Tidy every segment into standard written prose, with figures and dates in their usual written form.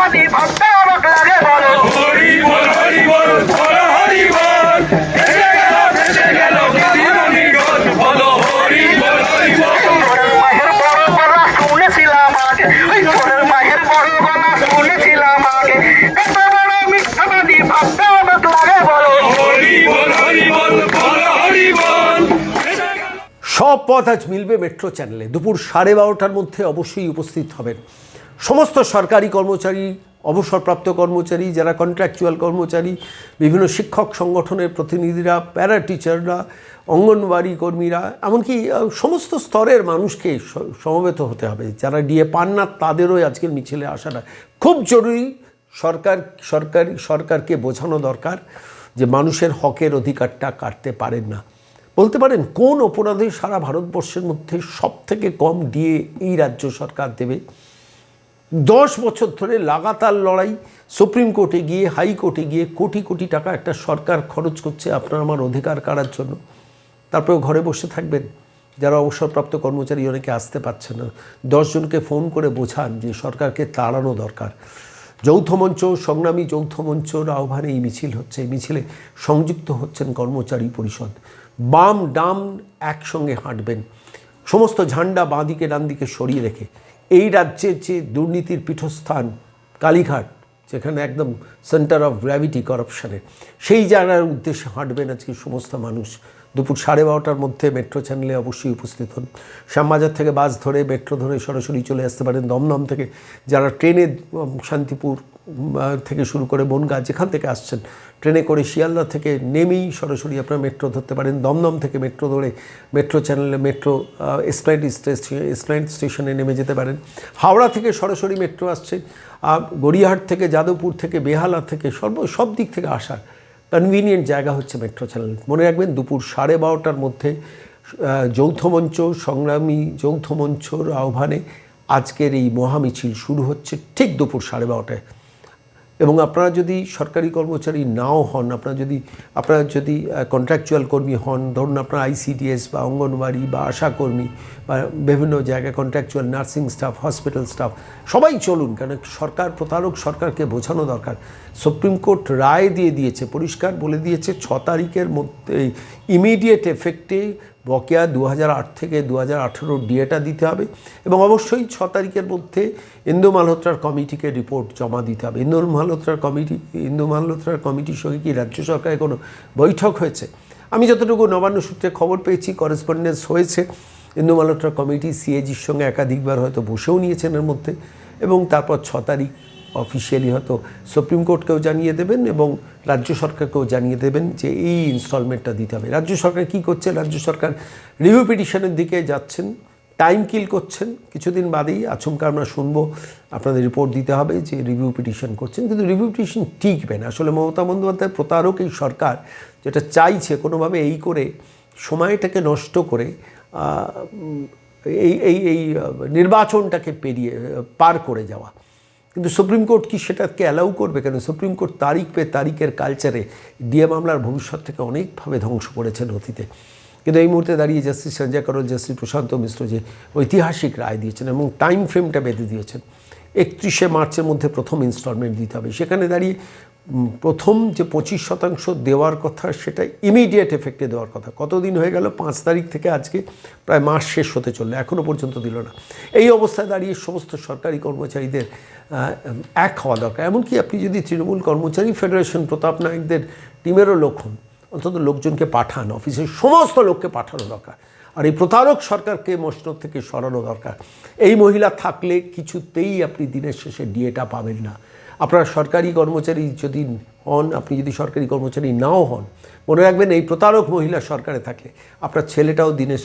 মিথ্যাবাদী ভাবতে অবাক লাগে বলো হরি বল হরি বল বলো হরি বল ভেসে গেল দিদিমণিগণ বলো হরি বল হরি বল ঘরের মায়ের বড় গলা শুনেছিলাম আগে ওই ঘরের মায়ের বড় গলা শুনেছিলাম আগে এত বড় মিথ্যাবাদী ভাবতে অবাক লাগে বলো হরি বল বলো হরি বল সব পথ আজ মিলবে মেট্রো চ্যানেলে। দুপুর 12:30টার মধ্যে অবশ্যই উপস্থিত হবেন সমস্ত সরকারি কর্মচারী, অবসরপ্রাপ্ত কর্মচারী, যারা কন্ট্রাকচুয়াল কর্মচারী, বিভিন্ন শিক্ষক সংগঠনের প্রতিনিধিরা, প্যারা টিচাররা, অঙ্গনওয়াড়ি কর্মীরা, এমনকি সমস্ত স্তরের মানুষকে সমবেত হতে হবে। যারা ডিএ পান না তাদেরও আজকের মিছিলে আসাটা খুব জরুরি। সরকারকে বোঝানো দরকার যে মানুষের হকের অধিকারটা কাটতে পারেন না। বলতে পারেন কোন অপরাধে সারা ভারতবর্ষের মধ্যে সবথেকে কম ডিএ এই রাজ্য সরকার দেবে? 10 বছর ধরে লাগাতার লড়াই, সুপ্রিম কোর্টে গিয়ে, হাইকোর্টে গিয়ে কোটি কোটি টাকা একটা সরকার খরচ করছে আপনার আমার অধিকার কাড়ার জন্য। তারপরেও ঘরে বসে থাকবেন? যারা অবসরপ্রাপ্ত কর্মচারী অনেকে আসতে পারছে না, 10 জনকে ফোন করে বোঝান যে সরকারকে তাড়ানো দরকার। যৌথ মঞ্চ, সংগ্রামী যৌথ মঞ্চর আহ্বানে এই মিছিল হচ্ছে। এই মিছিলে সংযুক্ত হচ্ছেন কর্মচারী পরিষদ। বাম ডাম একসঙ্গে হাঁটবেন, সমস্ত ঝান্ডা বাঁ দিকে ডান দিকে সরিয়ে রেখে। এই রাজ্যের যে দুর্নীতির পীঠস্থান কালীঘাট, যেখানে একদম সেন্টার অফ গ্র্যাভিটি করাপশানের, সেই জায়গার উদ্দেশ্যে হাঁটবেন আজকে সমস্ত মানুষ। দুপুর 12:30টার মধ্যে মেট্রো চ্যানেলে অবশ্যই উপস্থিত হন। শ্যামবাজার থেকে বাস ধরে, মেট্রো ধরে সরাসরি চলে আসতে পারেন দমদম থেকে। যারা ট্রেনে শান্তিপুর থেকে শুরু করে বনগাঁ যেখান থেকে আসছেন, ট্রেনে করে শিয়ালদা থেকে নেমেই সরাসরি আপনারা মেট্রো ধরতে পারেন। দমদম থেকে মেট্রো ধরে মেট্রো চ্যানেলে এসপ্ল্যানেড স্টেশনে নেমে যেতে পারেন। হাওড়া থেকে সরাসরি মেট্রো আসছে, গড়িয়াহাট থেকে, যাদবপুর থেকে, বেহালা থেকে, সব দিক থেকে আসার কনভিনিয়েন্ট জায়গা হচ্ছে মেট্রো চ্যানেল। মনে রাখবেন দুপুর 12:30টার মধ্যে যৌথ মঞ্চ, সংগ্রামী যৌথ মঞ্চর আহ্বানে আজকের এই মহামিছিল শুরু হচ্ছে ঠিক দুপুর 12:30টায়। এবং আপনারা যদি সরকারি কর্মচারী নাও হন, আপনারা যদি কন্ট্রাকচুয়াল কর্মী হন, ধরুন আপনারা আইসিডিএস বা অঙ্গনওয়াড়ি বা আশাকর্মী বা বিভিন্ন জায়গায় contractual nursing staff, hospital staff, সবাই চলুন। কারণ সরকার প্রতারক, সরকারকে বোঝানো দরকার। সুপ্রিম কোর্ট রায় দিয়েছে, পরিষ্কার বলে দিয়েছে 6 তারিখের মধ্যে ইমিডিয়েট এফেক্টে বকেয়া 2008 থেকে 2018 ডিএটা দিতে হবে এবং অবশ্যই 6 তারিখের মধ্যে ইন্দু মালহোত্রার কমিটিকে রিপোর্ট জমা দিতে হবে। ইন্দু মালহোত্রার কমিটির সঙ্গে কি রাজ্য সরকারের কোনো বৈঠক হয়েছে? আমি যতটুকু নবান্ন সূত্রে খবর পেয়েছি, করেসপন্ডেন্স হয়েছে। ইন্দু মালহোত্রার কমিটি সিএজির সঙ্গে একাধিকবার হয়তো বসেও নিয়েছেন এর মধ্যে, এবং তারপর 6 তারিখ অফিসিয়ালি হয়তো সুপ্রিম কোর্টকেও জানিয়ে দেবেন এবং রাজ্য সরকারকেও জানিয়ে দেবেন যে এই ইনস্টলমেন্টটা দিতে হবে। রাজ্য সরকার কি করছে? রাজ্য সরকার রিভিউ পিটিশনের দিকে যাচ্ছেন, টাইম কিল করছেন। কিছুদিন বাদেই আচমকা আমরা শুনবো আপনাদের রিপোর্ট দিতে হবে যে রিভিউ পিটিশন করছেন, কিন্তু রিভিউ পিটিশন টিকবে না। আসলে মমতা বন্দ্যোপাধ্যায় প্রতারক এই সরকার যেটা চাইছে কোনোভাবে এই করে সময়টাকে নষ্ট করে এই নির্বাচনটাকে পার করে যাওয়া। কিন্তু সুপ্রিম কোর্ট কি সেটাকে অ্যালাউ করবে? কেন সুপ্রিম কোর্ট তারিখ পে তারিখের কালচারে ডিএ মামলার ভবিষ্যৎ থেকে অনেকভাবে ধ্বংস করেছেন অতীতে। কিন্তু এই মুহূর্তে দাঁড়িয়ে জাস্টিস সঞ্জয় করল, জাস্টিস প্রশান্ত মিশ্র যে ঐতিহাসিক রায় দিয়েছেন এবং টাইম ফ্রেমটা বেঁধে দিয়েছেন, 31শে মার্চের মধ্যে প্রথম ইনস্টলমেন্ট দিতে হবে। সেখানে দাঁড়িয়ে প্রথম যে 25% দেওয়ার কথা সেটা ইমিডিয়েট এফেক্টে দেওয়ার কথা। কতদিন হয়ে গেল? 5 তারিখ থেকে আজকে প্রায় মাস শেষ হতে চললো, এখনও পর্যন্ত দিল না। এই অবস্থায় দাঁড়িয়ে সমস্ত সরকারি কর্মচারীদের এক হওয়া দরকার। এমনকি আপনি যদি তৃণমূল কর্মচারী ফেডারেশন প্রতাপ নায়কদের টিমেরও লোক হন, অন্তত লোকজনকে পাঠান, অফিসের সমস্ত লোককে পাঠানো দরকার। আর এই প্রতারক সরকারকে মসনদ থেকে সরানো দরকার। এই মহিলা থাকলে কিছুতেই আপনি দিনের শেষে ডিএটা পাবেন না। আপনারা সরকারি কর্মচারী যদি হন, আপনি যদি সরকারি কর্মচারী নাও হন, মনে রাখবেন এই প্রতারক মহিলা সরকারে থাকলে আপনার ছেলেটারও দিনের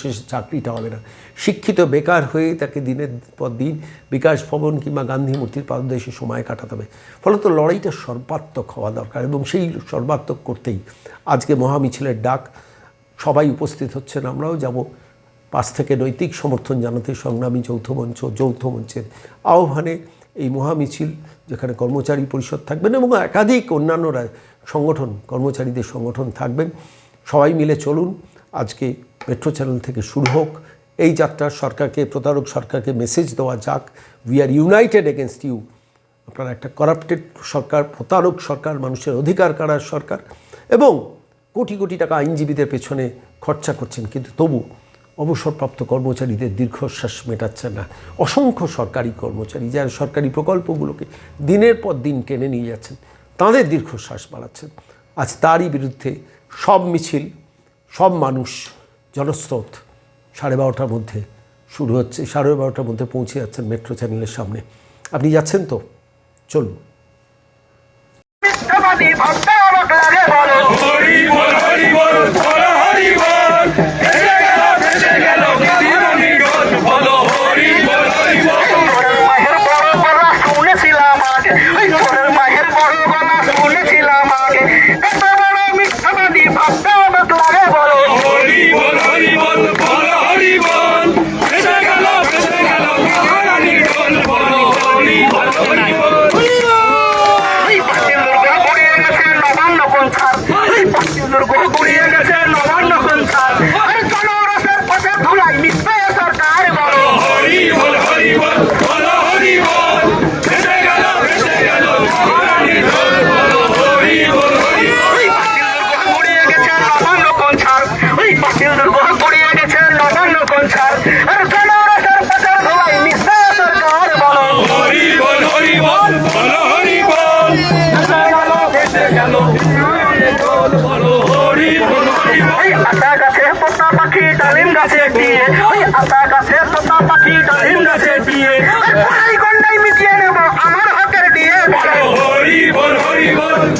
শেষে চাকরিটা হবে না। শিক্ষিত বেকার হয়ে তাকে দিনের পর দিন বিকাশ ভবন কিংবা গান্ধী মূর্তির পাদদেশে সময় কাটাতে হবে। ফলত লড়াইটা সর্বাত্মক হওয়া দরকার এবং সেই সর্বাত্মক করতেই আজকে মহামিছিলের ডাক। সবাই উপস্থিত হচ্ছেন, আমরাও যাব। পাশ থেকে নৈতিক সমর্থন জানাতে সংগ্রামী যৌথ মঞ্চের আহ্বানে এই মহামিছিল, যেখানে কর্মচারী পরিষদ থাকবেন এবং একাধিক অন্যান্যরা সংগঠন, কর্মচারীদের সংগঠন থাকবেন। সবাই মিলে চলুন। আজকে মেট্রো চ্যানেল থেকে শুরু হোক এই যাত্রা। সরকারকে, প্রতারক সরকারকে মেসেজ দেওয়া যাক, we are united against you. আপনারা একটা করাপ্টেড সরকার, প্রতারক সরকার, মানুষের অধিকার কাড়ার সরকার, এবং কোটি কোটি টাকা আইনজীবীদের পেছনে খরচা করছেন, কিন্তু তবু অবসরপ্রাপ্ত কর্মচারীদের দীর্ঘশ্বাস মেটাচ্ছেন না। অসংখ্য সরকারি কর্মচারী যারা সরকারি প্রকল্পগুলোকে দিনের পর দিন টেনে নিয়ে যাচ্ছেন, তাদের দীর্ঘশ্বাস বাড়াচ্ছেন। আজ তারই বিরুদ্ধে সব মিছিল, সব মানুষ, জনস্রোত 12:30টার মধ্যে শুরু হচ্ছে, 12:30টার মধ্যে পৌঁছে যাচ্ছেন মেট্রো চ্যানেলের সামনে। আপনি যাচ্ছেন তো? চলুন। মিথ্যাবাদী ভাবতে অবাক লাগে বলো, হরি বল হরি বল বলো হরি বল ভেসে গেল দিদিমণি ডোল বলো হরি বল হরি বল চোরের মায়ের বড় গলা শুনেছিলাম আগে, ওই চোরের মায়ের বড় গলা শুনেছিলাম আগে, এত বড় মিথ্যাবাদী ভাবতে অবাক লাগে বলো, হরি বল বলো হরি বল ভেসে গেল দিদিমণি ডোল বলো হরি বল হরি বল ওই পাঁচিল দুর্গ গড়িয়ে গেছে নবান্ন কোন ছাড়, ওই পাঁচিল দুর্গ গড়িয়ে গেছে নবান্ন কোন ছাড়, আরে জনরসের পথে ধুলাই মিথ্যে সরকার বলো, হরি বল বলো হরি বল ভেসে গেল দিদিমণি ডোল বলো হরি বল হরি বল ওই পাঁচিল দুর্গ গড়িয়ে গেছে নবান্ন কোন ছাড়, ওই পাঁচিল দুর্গ গড়িয়ে গেছে নবান্ন কোন ছাড়, আরে জনরসের পথে ধুলাই মিথ্যে সরকার বলো, হরি বল বলো হরি বল ভেসে গেল দিদিমণি ডোল বলো হরি বল হরি বল ওই আতা গাছে তোতা পাখি ডালিম গাছে দিয়ে, ওই আতা গাছে তোতা পাখি ডালিম গাছে দিয়ে, কোনাই গন্ডাই মিটিয়ে নেব আমার হাতের দিয়ে বলো, হরি বল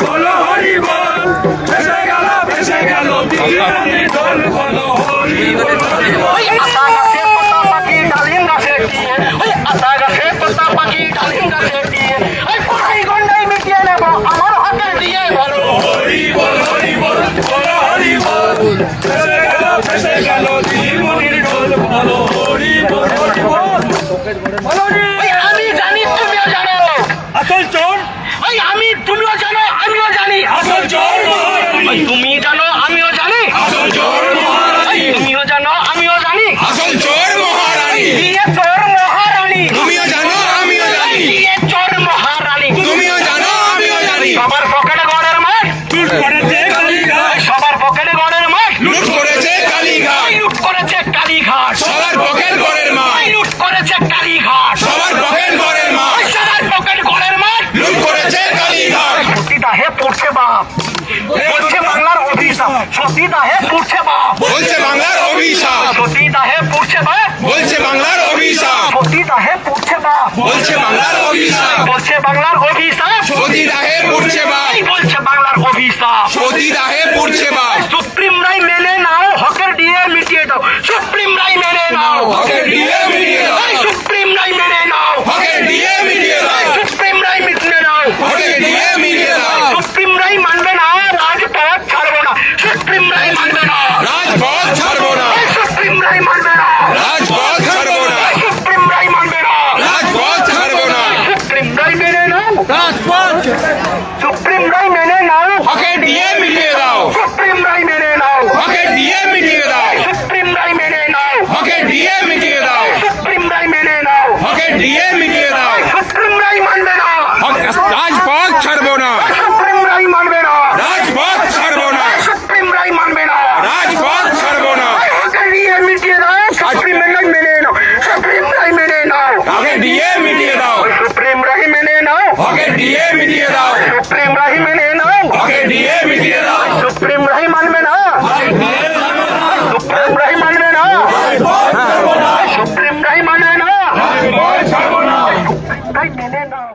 বলো হরি বল ভেসে গেল দিদিমণি ডোল বলো হরি বল হরি বল ওই আতা গাছে তোতা পাখি ডালিম গাছে দিয়ে, ওই আতা গাছে তোতা পাখি ডালিম গাছে দিয়ে, ওই কোনাই গন্ডাই মিটিয়ে নেব আমার হাতের দিয়ে বলো, হরি বল বলো হরি বল ভেসে গেল দিদিমণি ডোল বলো হরি বল হরি বল ওই আমি জানি তুমিও জানো, আসল চোর ওই তুমিও জানো আমিও জানি, আসল চোর মহারানী ওই তুমি জানো আমিও জানি, আসল চোর মহারানী ওই তুমিও জানো আমিও জানি, আসল চোর মহারানী দিয়ে চোর মহারানী, তুমিও জানো আমিও জানি দিয়ে চোর মহারানী, তুমিও জানো আমিও জানি সবার পকেটে গড়ের মাঠ, লুট করেছে কালীঘাট সবার পকেটে গড়ের মাঠ, লুট করেছে কালীঘাট লুট করেছে কালীঘাট, সবার পকেট ঘরের মাঠ লুট করেছে কালীঘাট, সবার পকেট ঘরের মাঠ সবার পকেট গড়ের মাঠ, লুট করেছে কালীঘাট সতীদাহে পড়ছে বাপ, বলছে বাংলার অভিশাপ, সতীদাহে পড়ছে বাপ, বলছে বাংলার অভিশাপ সতীদাহে পড়ছে বাপ, বলছে বাংলার অভিশাপ সতীদাহে পড়ছে বাপ, বলছে বাংলার অভিশাপ বলছে বাংলার অভিশাপ, সতীদাহে পড়ছে বাপ এই বলছে বাংলার অভিশাপ, সতীদাহে পড়ছে বাপ সুপ্রিম রায় মেনে নাও, হকের দিয়ে মিটিয়ে দাও, সুপ্রিম রায় মেনে নাও, হকের ডিএ মিটিয়ে দাও এই সুপ্রিম রায় মেনে নাও, হকের ডিএ মিটিয়ে দাও সুপ্রিম রায় মিটিয়ে নাও, হকের ডিএ মিটিয়ে দাও সুপ্রিম রায় মানবে না, রাজপথ ছাড়বো না, সুপ্রিম রায় মানবে না, রাজপথ ছাড়বো না এই সুপ্রিম রায় মানবে না, রাজপথ ছাড়বো না এই সুপ্রিম রায় মানবে না, রাজপথ ছাড়বো না সুপ্রিম রায় মেনে নাও, রাজপথ সুপ্রিম রায় মেনে নাও, হকের ডিএ মিটিয়ে দাও সুপ্রিম রায় মেনে নাও, হকের ডিএ মিটিয়ে দাও সুপ্রিম রায় মেনে নাও, হকের ডিএ মিটিয়ে দাও সুপ্রিম রায় মেনে নাও, হকের ডিএ মিটিয়ে দাও সুপ্রিম রায় মানবে না, রাজপথ ছাড়বো না সুপ্রিম রায় মানবে না, রাজপথ ছাড়বো না সুপ্রিম রায় মানবে না, রাজপথ ছাড়বো না হকের দিয়ে মিটিয়ে দাও, সুপ্রিম রায় মেনে নাও, সুপ্রিম রায় মেনে নাও, হকের ডিএ মিটিয়ে দাও সুপ্রিম রায় মেনে নাও, হকের ডিএ মিটিয়ে দাও সুপ্রিম রায় মেনে নাও, হকের ডিএ মিটিয়ে দাও সুপ্রিম রায় মানবে না, সুপ্রিম রায় মানবে না, সুপ্রিম রায় মানবে না, রাজপথ ছাড়বো না রায় মেনে নাও।